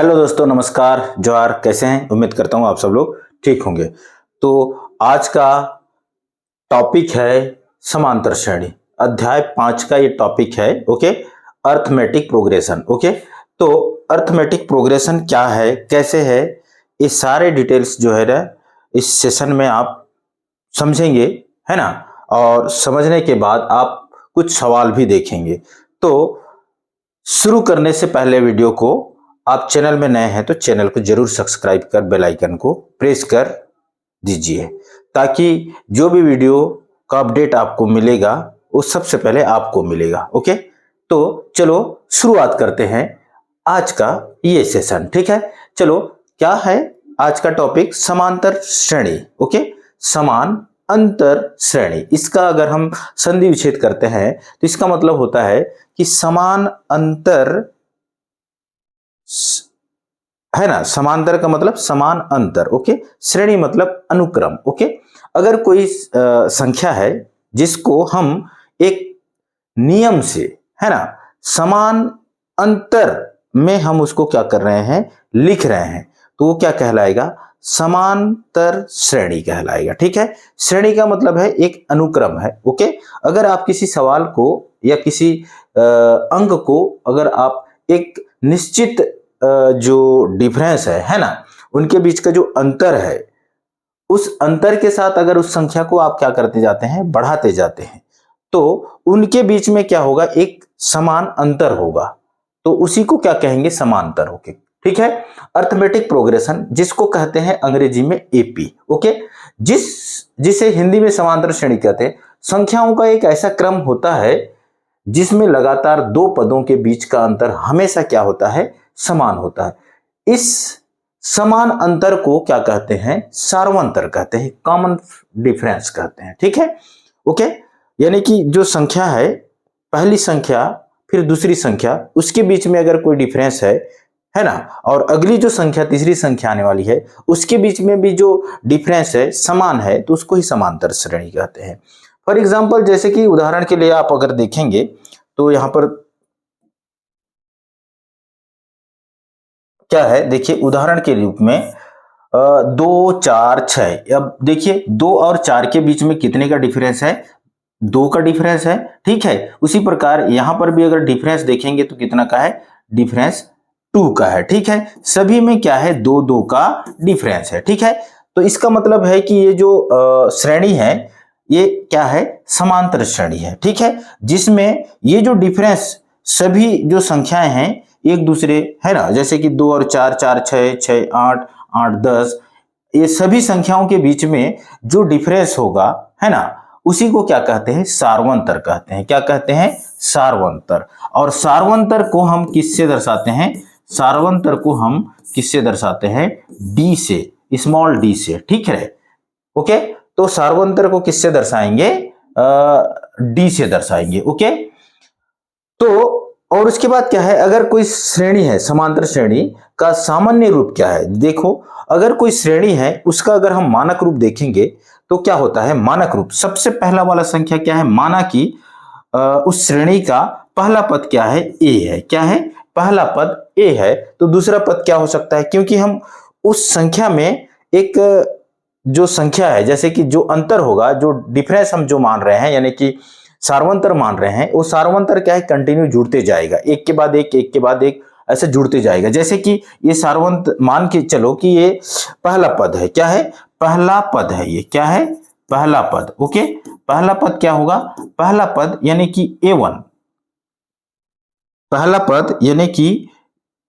Hello दोस्तों, नमस्कार, जोहार। कैसे हैं? उम्मीद करता हूं आप सब लोग ठीक होंगे। तो आज का टॉपिक है समांतर श्रेणी। अध्याय 5 का ये टॉपिक है। Okay, arithmetic progression. ओके, तो अर्थमेटिक प्रोग्रेशन क्या है, कैसे है, ये सारे डिटेल्स जो है ना इस सेशन में आप समझेंगे, है ना। और समझने के बाद आप कुछ सवाल भी देखेंगे। तो शुरू करने से पहले वीडियो को, आप चैनल में नए हैं तो चैनल को जरूर सब्सक्राइब कर बेल आइकन को प्रेस कर दीजिए, ताकि जो भी वीडियो का अपडेट आपको मिलेगा वो सबसे पहले आपको मिलेगा। ओके, तो चलो शुरुआत करते हैं आज का ये सेशन। ठीक है, चलो क्या है आज का टॉपिक? समांतर श्रेणी। ओके, समान अंतर श्रेणी। इसका अगर हम संधि विच्छेद करते हैं तो इसका मतलब होता है कि समान अंतर, है ना। समांतर का मतलब समान अंतर। ओके, श्रेणी मतलब अनुक्रम। ओके, अगर कोई संख्या है जिसको हम एक नियम से, है ना, समान अंतर में हम उसको क्या कर रहे हैं, लिख रहे हैं, तो वो क्या कहलाएगा? समांतर श्रेणी कहलाएगा। ठीक है, श्रेणी का मतलब है एक अनुक्रम है। ओके, अगर आप किसी सवाल को या किसी अंक को अगर आप एक निश्चित जो डिफरेंस है ना, उनके बीच का जो अंतर है, उस अंतर के साथ अगर उस संख्या को आप क्या करते जाते हैं, बढ़ाते जाते हैं, तो उनके बीच में क्या होगा? एक समान अंतर होगा। तो उसी को क्या कहेंगे? समांतर। ओके, ठीक है। अर्थमेटिक प्रोग्रेशन जिसको कहते हैं अंग्रेजी में एपी। ओके, जिसे हिंदी में समांतर श्रेणी कहते हैं। संख्याओं का एक ऐसा क्रम होता है जिसमें लगातार दो पदों के बीच का अंतर हमेशा क्या होता है? समान होता है। इस समान अंतर को क्या कहते हैं? सार्वंतर कहते हैं, कॉमन डिफरेंस कहते हैं। ठीक है, ओके। यानी कि जो संख्या है, पहली संख्या फिर दूसरी संख्या, उसके बीच में अगर कोई डिफरेंस है ना, और अगली जो संख्या तीसरी संख्या आने वाली है उसके बीच में भी जो डिफरेंस है समान है, तो उसको ही समांतर श्रेणी कहते हैं। फॉर एग्जाम्पल, जैसे कि उदाहरण के लिए आप अगर देखेंगे तो यहां पर क्या है, देखिए उदाहरण के रूप में 2 4 6। अब देखिए 2 और 4 के बीच में कितने का डिफरेंस है? 2 का डिफरेंस है। ठीक है, उसी प्रकार यहां पर भी अगर डिफरेंस देखेंगे तो कितना का है? डिफरेंस 2 का है। ठीक है, सभी में क्या है? 2 2 का डिफरेंस है। ठीक है, तो इसका मतलब है कि ये जो श्रेणी है ये क्या है? समांतर श्रेणी है। ठीक है, जिसमें ये जो डिफरेंस सभी जो संख्याएं हैं एक दूसरे, है ना, जैसे कि 2 और 4 4 6 6 8 8 10, ये सभी संख्याओं के बीच में जो डिफरेंस होगा, है ना, उसी को क्या कहते हैं? सार्वंतर कहते हैं। क्या कहते हैं? सार्वंतर। और सार्वंतर को हम किससे दर्शाते हैं? सार्वंतर को हम किससे दर्शाते हैं? डी से, स्मॉल डी से। ठीक है, ओके। तो सार्वंतर को किससे दर्शाएंगे? डी से दर्शाएंगे। ओके, तो और उसके बाद क्या है? अगर कोई श्रेणी है, समांतर श्रेणी का सामान्य रूप क्या है? देखो, अगर कोई श्रेणी है उसका अगर हम मानक रूप देखेंगे तो क्या होता है? मानक रूप, सबसे पहला वाला संख्या क्या है? माना कि उस श्रेणी का पहला पद क्या है? ए है। क्या है? पहला पद ए है, तो दूसरा पद क्या हो सकता है? क्योंकि हम उस संख्या में एक जो संख्या है, जैसे कि जो अंतर होगा, जो डिफरेंस हम जो मान रहे हैं, यानी कि सार्वंतर मान रहे हैं, वो सार्वंतर क्या है? कंटिन्यू जुड़ते जाएगा, एक के बाद एक के बाद एक, ऐसे जुड़ते जाएगा। जैसे कि ये सार्वंत मान के चलो कि ये पहला पद है। क्या है? पहला पद है। ये क्या है? पहला पद। ओके, पहला पद क्या होगा? पहला पद यानी कि A1। पहला पद यानी कि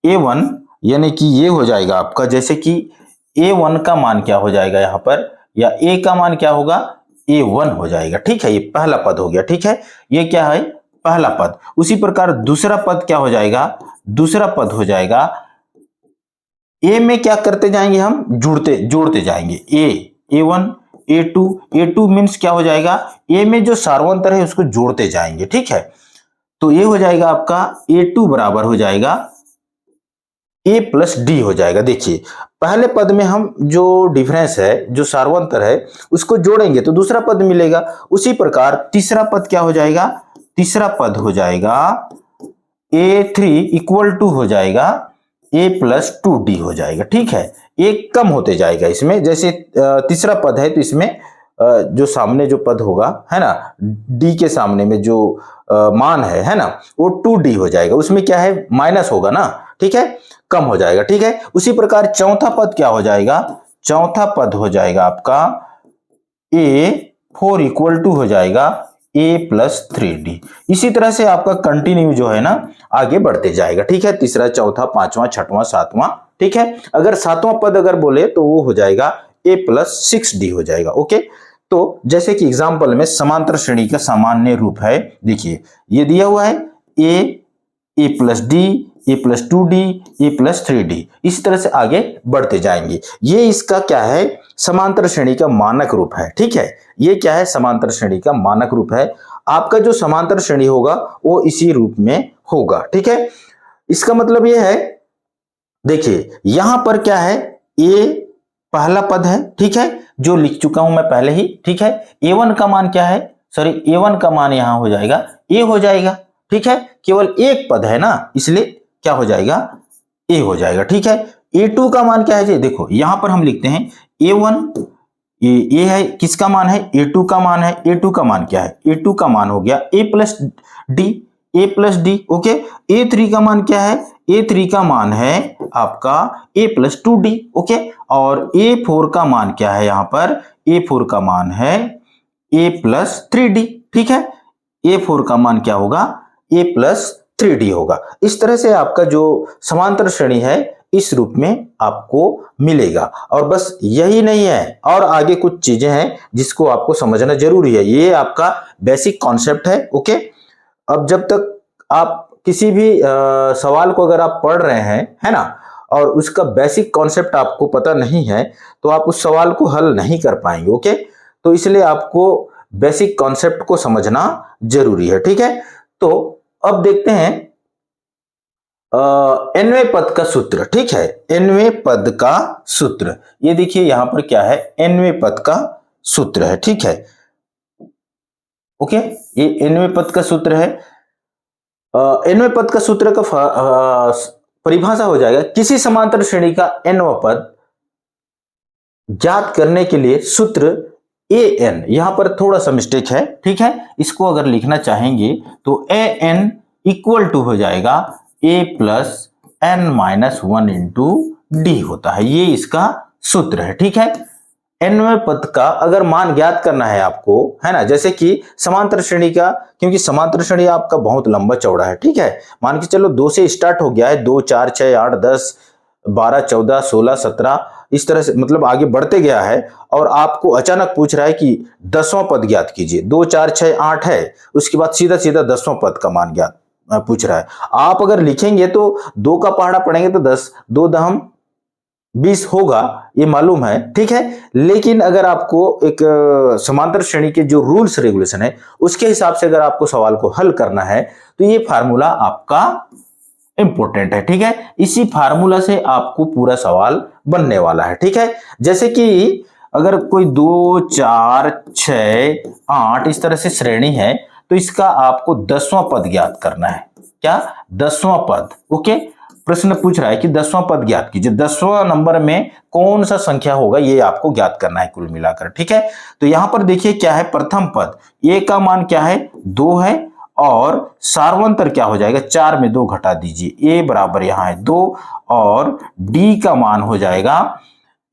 A1, यानी कि ये हो जाएगा आपका, जैसे कि A1 का मान क्या हो जाएगा यहां पर, या A का मान क्या होगा? A1 हो जाएगा। ठीक है, ये पहला पद हो गया। ठीक है, ये क्या है? पहला पद। उसी प्रकार दूसरा पद क्या हो जाएगा? दूसरा पद हो जाएगा, ए में क्या करते जाएंगे हम? जोड़ते जाएंगे। A1 A2 मीन्स क्या हो जाएगा? ए में जो सार्वंतर है उसको जोड़ते जाएंगे। ठीक है, तो ये हो जाएगा आपका A2 बराबर हो जाएगा A प्लस डी हो जाएगा। देखिए, पहले पद में हम जो डिफरेंस है, जो सार्वंतर है, उसको जोड़ेंगे तो दूसरा पद मिलेगा। उसी प्रकार तीसरा पद क्या हो जाएगा? तीसरा पद हो जाएगा A3 इक्वल टू हो जाएगा ए प्लस 2d हो जाएगा। ठीक है, एक कम होते जाएगा इसमें, जैसे तीसरा पद है तो इसमें जो सामने जो पद होगा है ना, डी के सामने में जो मान है ना, वो 2d हो जाएगा, उसमें क्या है माइनस होगा ना, ठीक है, कम हो जाएगा। ठीक है, उसी प्रकार चौथा पद क्या हो जाएगा, चौथा पद हो जाएगा आपका A4 इक्वल टू हो जाएगा A प्लस 3d। इसी तरह से आपका कंटिन्यू जो है ना आगे बढ़ते जाएगा। ठीक है, तीसरा चौथा पांचवा छठवां सातवां। ठीक है, अगर सातवां पद अगर बोले तो वो हो जाएगा A प्लस 6d हो जाएगा। ओके, तो जैसे कि एग्जाम्पल में समांतर श्रेणी का सामान्य रूप है, देखिए ये दिया हुआ है ए प्लस डी, ए प्लस 2d, ए प्लस 3d, इसी तरह से आगे बढ़ते जाएंगे। ये इसका क्या है, समांतर श्रेणी का मानक रूप है। ठीक है, ये क्या है, समांतर श्रेणी का मानक रूप है। आपका जो समांतर श्रेणी होगा वो इसी रूप में होगा। ठीक है, इसका मतलब ये है, देखिए यहां पर क्या है, ए पहला पद है, ठीक है, जो लिख चुका हूं मैं पहले ही। ठीक है, A1 का मान क्या है, सॉरी A1 का मान यहां हो जाएगा ए हो जाएगा। ठीक है, केवल एक पद है ना, इसलिए क्या हो जाएगा, ए हो जाएगा। ठीक है, A2 का मान क्या है जी, देखो यहां पर हम लिखते हैं A1, ये है किसका मान है, A2 का मान है। A2 का मान क्या है, A2 का मान हो गया A plus D, A plus D. Okay, A3 का मान क्या है, A3 का मान है आपका A प्लस 2d। ओके, और A4 का मान क्या है, यहां पर A4 का मान है A प्लस 3d। ठीक है, A4 का मान क्या होगा, A प्लस 3d होगा। इस तरह से आपका जो समांतर श्रेणी है इस रूप में आपको मिलेगा। और बस यही नहीं है, और आगे कुछ चीजें हैं जिसको आपको समझना जरूरी है। ये आपका बेसिक कॉन्सेप्ट है। ओके, अब जब तक आप किसी भी सवाल को अगर आप पढ़ रहे हैं है ना, और उसका बेसिक कॉन्सेप्ट आपको पता नहीं है तो आप उस सवाल को हल नहीं कर पाएंगे। ओके, तो इसलिए आपको बेसिक कॉन्सेप्ट को समझना जरूरी है। ठीक है, तो अब देखते हैं nवें पद का सूत्र। ठीक है, nवें पद का सूत्र, ये देखिए यहां पर क्या है, nवें पद का सूत्र है। ठीक है, ओके, ये nवें पद का सूत्र है। nवें पद का सूत्र का परिभाषा हो जाएगा, किसी समांतर श्रेणी का nवां पद ज्ञात करने के लिए सूत्र an, यहां पर थोड़ा सा मिस्टेक है। ठीक है, इसको अगर लिखना चाहेंगे तो an इक्वल टू हो जाएगा a plus n minus 1 into d होता है, ये इसका सूत्र है। ठीक है, nवें पद का अगर मान ज्ञात करना है आपको, है ना, जैसे कि समांतर श्रेणी का, क्योंकि समांतर श्रेणी आपका बहुत लंबा चौड़ा है। ठीक है, मान के चलो 2 से स्टार्ट हो गया है, 2 4 6 8 10 12 14 16 17, इस तरह से मतलब आगे बढ़ते गया है, और आपको अचानक पूछ रहा है कि 10वां पद ज्ञात कीजिए। 2 4 6 8 है, उसके बाद सीधा सीधा 10वां पद का मान ज्ञात पूछ रहा है। आप अगर लिखेंगे तो 2 का पहाड़ा पढ़ेंगे तो 10, 2 दहम 20 होगा, ये मालूम है। ठीक है, लेकिन अगर आपको एक समांतर श्रेणी के जो रूल्स रेगुलेशन है उसके हिसाब से अगर आपको सवाल को हल करना है तो ये फार्मूला आपका इंपॉर्टेंट है। ठीक है, इसी फार्मूला से आपको पूरा सवाल बनने वाला है। ठीक है, जैसे कि अगर कोई 2 4 6 8 इस तरह से श्रेणी है तो इसका आपको 10वां पद ज्ञात करना है। क्या, 10वां पद। ओके, प्रश्न पूछ रहा है कि 10वां पद ज्ञात कीजिए, 10वां नंबर में कौन सा संख्या होगा ये आपको ज्ञात करना है कुल मिलाकर। ठीक है, तो यहां पर देखिए क्या है, प्रथम पद ए का मान क्या है, 2 है, और सार्वंतर क्या हो जाएगा, 4 में 2 घटा दीजिए, ए बराबर यहां है 2, और डी का मान हो जाएगा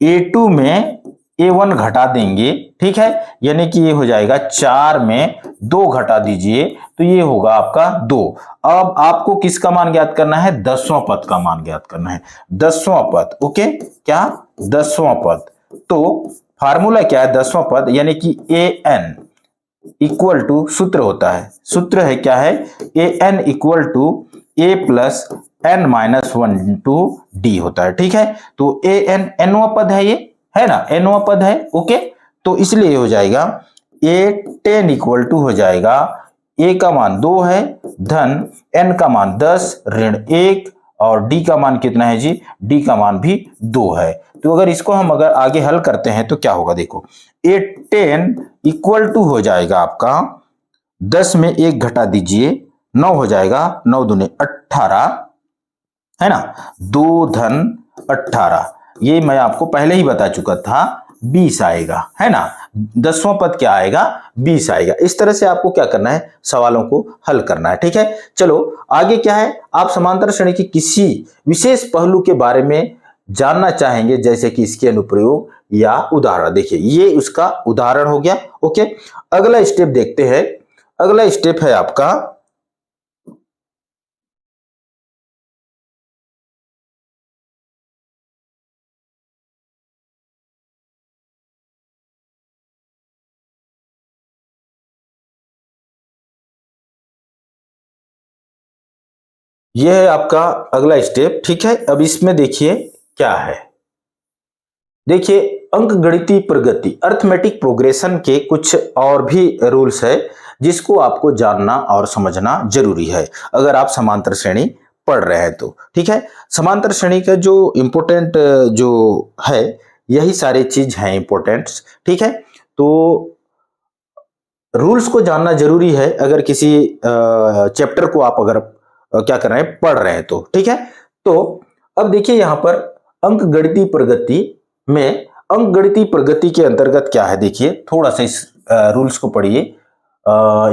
A2 में A1 घटा देंगे। ठीक है, यानी कि ये हो जाएगा 4 में 2 घटा दीजिए तो ये होगा आपका 2। अब आपको किसका मान ज्ञात करना है, 10वां पद का मान ज्ञात करना है, 10वां पद। ओके, क्या, 10वां पद। तो फार्मूला क्या है, 10वां पद, यानी कि an इक्वल टू, सूत्र होता है, सूत्र है क्या है, an equal to a plus n minus 1 into d होता है। ठीक है, तो an nवां पद है, ये है ना, nवां पद है। ओके, तो इसलिए हो जाएगा a10 इक्वल टू हो जाएगा, a का मान 2 है, धन n का मान 10 ऋण 1, और d का मान कितना है जी, d का मान भी 2 है। तो अगर इसको हम अगर आगे हल करते हैं तो क्या होगा, देखो a10 इक्वल टू हो जाएगा आपका 10 में 1 घटा दीजिए, 9 हो जाएगा, 9 दूने 18, है ना। 2 धन 18, ये मैं आपको पहले ही बता चुका था, 20 आएगा, है ना। 10वां पद क्या आएगा, 20 आएगा। इस तरह से आपको क्या करना है, सवालों को हल करना है, ठीक है। चलो आगे क्या है, आप समांतर श्रेणी के किसी विशेष पहलू के बारे में जानना चाहेंगे, जैसे कि इसके अनुप्रयोग या उदाहरण। देखिए ये उसका उदाहरण हो गया। ओके, अगला स्टेप देखते हैं। अगला स्टेप है आपका, यह है आपका अगला स्टेप, ठीक है। अब इसमें देखिए क्या है, देखिए अंकगणितीय प्रगति, अर्थमेटिक प्रोग्रेशन के कुछ और भी रूल्स है जिसको आपको जानना और समझना जरूरी है अगर आप समांतर श्रेणी पढ़ रहे हैं तो, ठीक है। समांतर श्रेणी का जो इंपॉर्टेंट जो है, यही सारी चीज है इंपॉर्टेंट, ठीक है। तो रूल्स को जानना जरूरी है अगर किसी चैप्टर को आप अगर क्या कर रहे हैं, पढ़ रहे हैं तो, ठीक है। तो अब देखिए यहां पर अंकगणितीय प्रगति में, अंकगणितीय प्रगति के अंतर्गत क्या है, देखिए थोड़ा सा इस रूल्स को पढ़िए।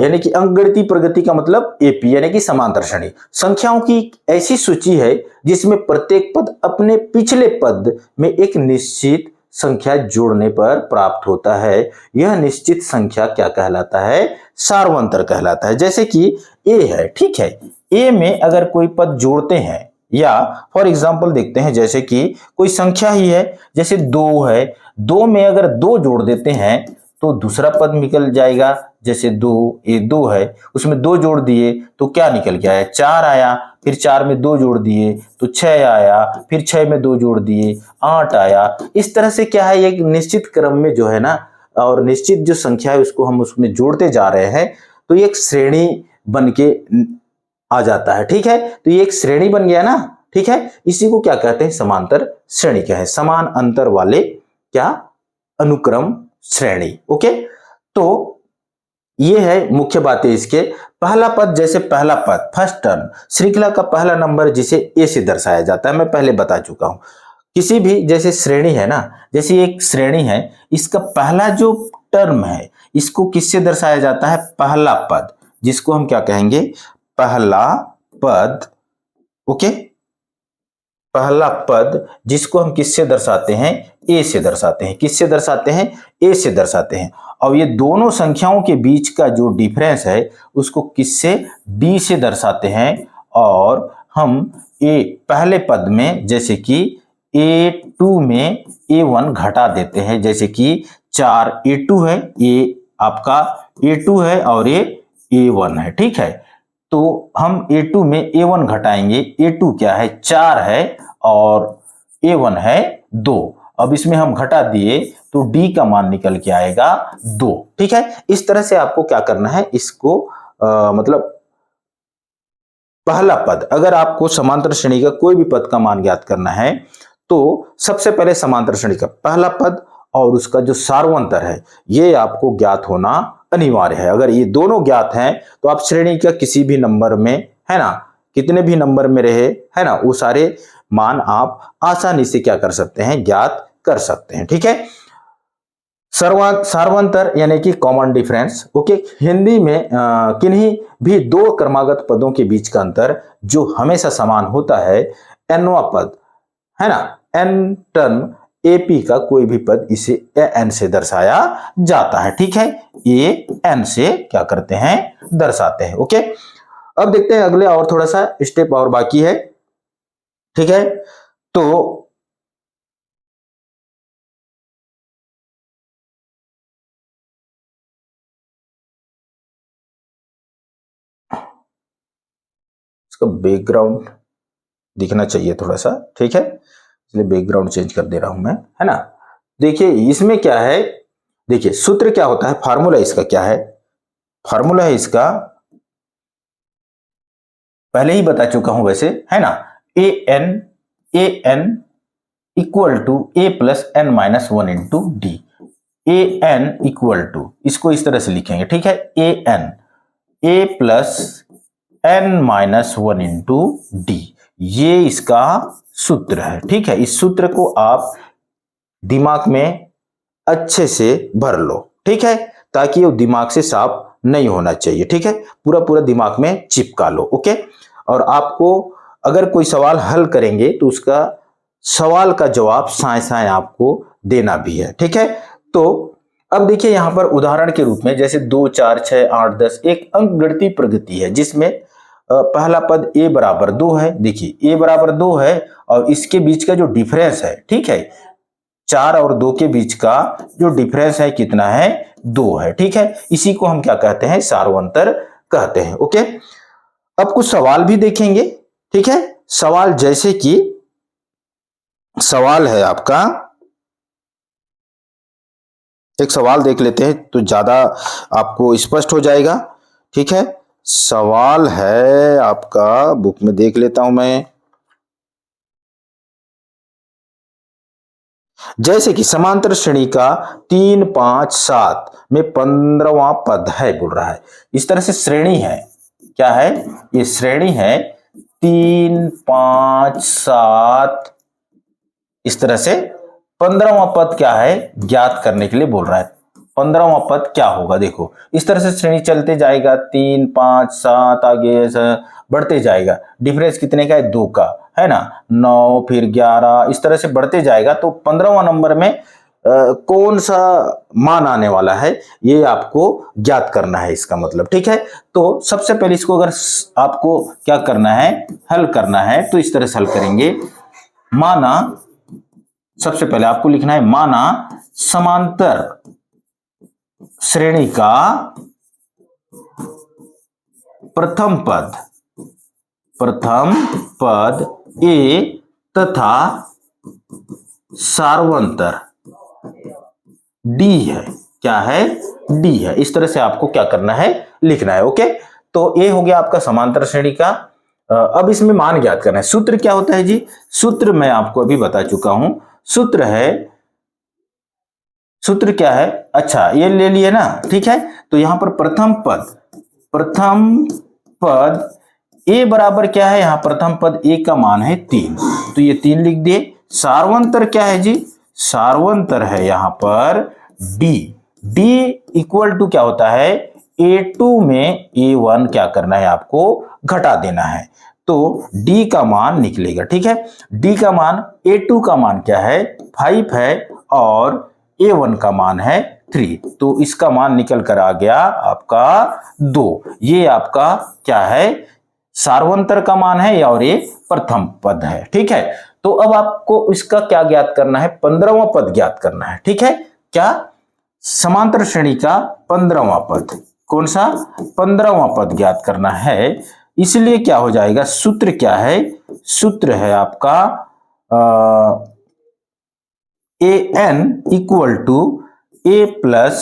यानी कि अंकगणितीय प्रगति का मतलब एपी यानी कि समांतर श्रेणी, संख्याओं की ऐसी सूची है जिसमें प्रत्येक पद अपने पिछले पद में एक निश्चित संख्या जोड़ने पर प्राप्त होता है। यह निश्चित संख्या क्या कहलाता है, सार्वंतर कहलाता है। जैसे कि ए है, ठीक है, ए में अगर कोई पद जोड़ते हैं, या फॉर एग्जांपल देखते हैं, जैसे कि कोई संख्या ही है, जैसे 2 है, 2 में अगर 2 जोड़ देते हैं तो दूसरा पद निकल जाएगा। जैसे 2, ये 2 है, उसमें 2 जोड़ दिए तो क्या निकल के आया, 4 आया। फिर 4 में 2 जोड़ दिए तो 6 आया। फिर 6 में 2 जोड़ दिए 8 आया। इस तरह से क्या है, एक निश्चित क्रम में जो है ना, और निश्चित जो संख्या है उसको हम उसमें जोड़ते जा रहे हैं, तो ये एक श्रेणी बन के आ जाता है, ठीक है। तो ये एक श्रेणी बन गया ना, ठीक है। इसी को क्या कहते हैं, समांतर श्रेणी क्या है, समान अंतर वाले क्या, अनुक्रम श्रेणी। ओके, तो ये है मुख्य बातें इसके। पहला पद, जैसे पहला पद फर्स्ट टर्म, श्रृंखला का पहला नंबर जिसे ए से दर्शाया जाता है, मैं पहले बता चुका हूं। किसी भी जैसे श्रेणी है ना, जैसे एक श्रेणी है, इसका पहला जो टर्म है इसको किससे दर्शाया जाता है, पहला पद, जिसको हम क्या कहेंगे, पहला पद। ओके, पहला पद जिसको हम किससे दर्शाते हैं, ए से दर्शाते हैं। किससे दर्शाते हैं, ए से दर्शाते हैं। और ये दोनों संख्याओं के बीच का जो डिफरेंस है उसको किससे, डी से दर्शाते हैं। और हम ए पहले पद में, जैसे कि A2 में A1 घटा देते हैं, जैसे कि 4 A2 है, ये आपका A2 है और ये A1 है, ठीक है। तो हम A2 में A1 घटाएंगे, A2 क्या है, 4 है और A1 है 2। अब इसमें हम घटा दिए तो D का मान निकल के आएगा 2, ठीक है। इस तरह से आपको क्या करना है, इसको मतलब पहला पद, अगर आपको समांतर श्रेणी का कोई भी पद का मान ज्ञात करना है तो सबसे पहले समांतर श्रेणी का पहला पद और उसका जो सार्वंतर है ये आपको ज्ञात होना अनिवार्य है। अगर ये दोनों ज्ञात हैं तो आप श्रेणी का किसी भी नंबर में, है ना, कितने भी नंबर में रहे, है ना, वो सारे मान आप आसानी से क्या कर सकते हैं, ज्ञात कर सकते हैं, ठीक है। सार्वंतर यानी कि कॉमन डिफरेंस। ओके, हिंदी में किन्हीं भी दो क्रमागत पदों के बीच का अंतर जो हमेशा समान होता है, एनवा पद, है ना, एन टर्म एपी का कोई भी पद इसे ए एन से दर्शाया जाता है, ठीक है। ए एन से क्या करते हैं, दर्शाते हैं। ओके, अब देखते हैं अगले, और थोड़ा सा स्टेप और बाकी है, ठीक है। तो इसका बैकग्राउंड दिखना चाहिए थोड़ा सा, ठीक है, इसलिए बैकग्राउंड चेंज कर दे रहा हूं मैं, है ना। देखिए इसमें क्या है, देखिए सूत्र क्या होता है, फार्मूला इसका क्या है, फार्मूला है इसका, पहले ही बता चुका हूं वैसे, है ना। A N equal to A plus N minus 1 into D. A N equal to, इसको इस तरह से लिखेंगे, ठीक है, A N A plus N minus 1 into D. ये इसका सूत्र है। ठीक है, इस सूत्र को आप दिमाग में अच्छे से भर लो। ठीक है, ताकि वो दिमाग से साफ नहीं होना चाहिए। ठीक है, पूरा पूरा दिमाग में चिपका लो। ओके, और आपको अगर कोई सवाल हल करेंगे तो उसका सवाल का जवाब साए साए आपको देना भी है। ठीक है, तो अब देखिए यहां पर उदाहरण के रूप में जैसे 2, 4, 6, 8, 10 एक अंकगणितीय प्रगति है जिसमें पहला पद a बराबर 2 है। देखिए a बराबर 2 है और इसके बीच का जो डिफरेंस है, ठीक है, 4 और 2 के बीच का जो डिफरेंस है कितना है, 2 है। ठीक है, इसी को हम क्या कहते हैं, सार्वंतर कहते हैं। ओके, अब कुछ सवाल भी देखेंगे। ठीक है, सवाल जैसे कि सवाल है आपका, एक सवाल देख लेते हैं तो ज्यादा आपको स्पष्ट हो जाएगा। ठीक है, सवाल है आपका, बुक में देख लेता हूं मैं। जैसे कि समांतर श्रेणी का 3, 5, 7 में 15वां पद है बोल रहा है। इस तरह से श्रेणी है, क्या है, ये श्रेणी है 3, 5, 7, इस तरह से 15वां पद क्या है ज्ञात करने के लिए बोल रहा है। 15वां पद क्या होगा, देखो इस तरह से श्रेणी चलते जाएगा, 3, 5, 7 आगे बढ़ते जाएगा। डिफरेंस कितने का है, 2 का है ना, 9 फिर 11 इस तरह से बढ़ते जाएगा। तो 15वां नंबर में कौन सा मान आने वाला है ये आपको ज्ञात करना है, इसका मतलब। ठीक है, तो सबसे पहले इसको अगर आपको क्या करना है, हल करना है, तो इस तरह से हल करेंगे। माना, सबसे पहले आपको लिखना है माना समांतर श्रेणी का प्रथम पद ए तथा सार्वंतर डी है। क्या है, डी है। इस तरह से आपको क्या करना है, लिखना है। ओके, तो ए हो गया आपका समांतर श्रेणी का। अब इसमें मान ज्ञात करना है। सूत्र क्या होता है जी, सूत्र मैं आपको अभी बता चुका हूं। सूत्र क्या है, अच्छा ये ले लिए ना। ठीक है, तो यहां पर प्रथम पद ए बराबर क्या है, यहां प्रथम पद ए का मान है 3, तो ये 3 लिख दिए। सार्वंतर क्या है जी, सार्वंतर है यहां पर डी इक्वल टू क्या होता है, A2 में A1 क्या करना है, आपको घटा देना है, तो D का मान निकलेगा। ठीक है, D का मान, A2 का मान क्या है 5 है और A1 का मान है 3, तो इसका मान निकल कर आ गया आपका 2। ये आपका क्या है, सार्वंतर का मान है और ये प्रथम पद है। ठीक है, तो अब आपको इसका क्या ज्ञात करना है, 15वां पद ज्ञात करना है। ठीक है, क्या, समांतर श्रेणी का 15वां पद, कौन सा 15वां पद ज्ञात करना है। इसलिए क्या हो जाएगा, सूत्र क्या है, सूत्र है आपका A N equal to A plus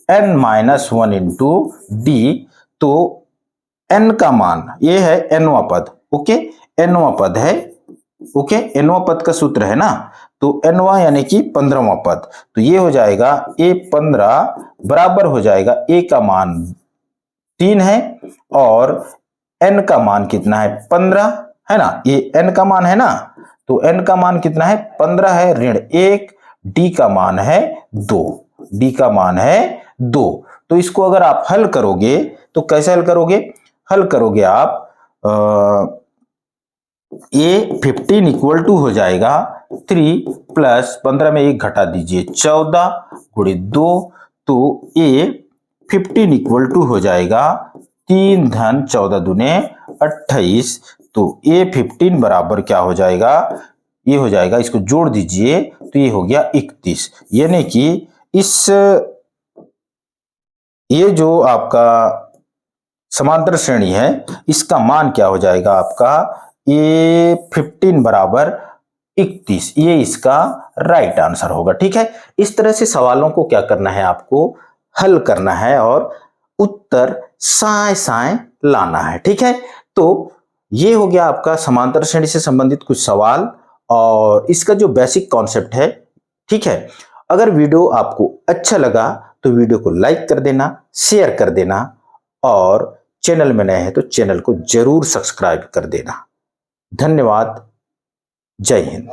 N minus 1 into D. तो एन का मान, ये है एनवां पद। ओके, एनवां पद है। ओके, एनवां पद का सूत्र है ना, तो एनवां यानी कि 15वां पद, तो ये हो जाएगा ए 15 बराबर हो जाएगा ए का मान 3 है और एन का मान कितना है 15 है ना, ये एन का मान है ना, तो एन का मान कितना है 15 है, ऋण 1, डी का मान है 2, डी का मान है 2। तो इसको अगर आप हल करोगे तो कैसे हल करोगे, हल करोगे आप ए 15 इक्वल टू हो जाएगा 3 प्लस 15 में 1 घटा दीजिए 14 गुणे 2, तो ए 15 इक्वल टू हो जाएगा 3 धन 14 दूने 28, तो ए 15 बराबर क्या हो जाएगा, ये हो जाएगा, इसको जोड़ दीजिए तो ये हो गया 31। यानी कि इस, ये जो आपका समांतर श्रेणी है इसका मान क्या हो जाएगा आपका, ये 15 बराबर 31, ये इसका राइट आंसर होगा। ठीक है, इस तरह से सवालों को क्या करना है, आपको हल करना है और उत्तर साए साए लाना है। ठीक है, तो ये हो गया आपका समांतर श्रेणी से संबंधित कुछ सवाल और इसका जो बेसिक कॉन्सेप्ट है। ठीक है, अगर वीडियो आपको अच्छा लगा तो वीडियो को लाइक कर देना, शेयर कर देना और चैनल में नए हैं तो चैनल को जरूर सब्सक्राइब कर देना। धन्यवाद। जय हिंद।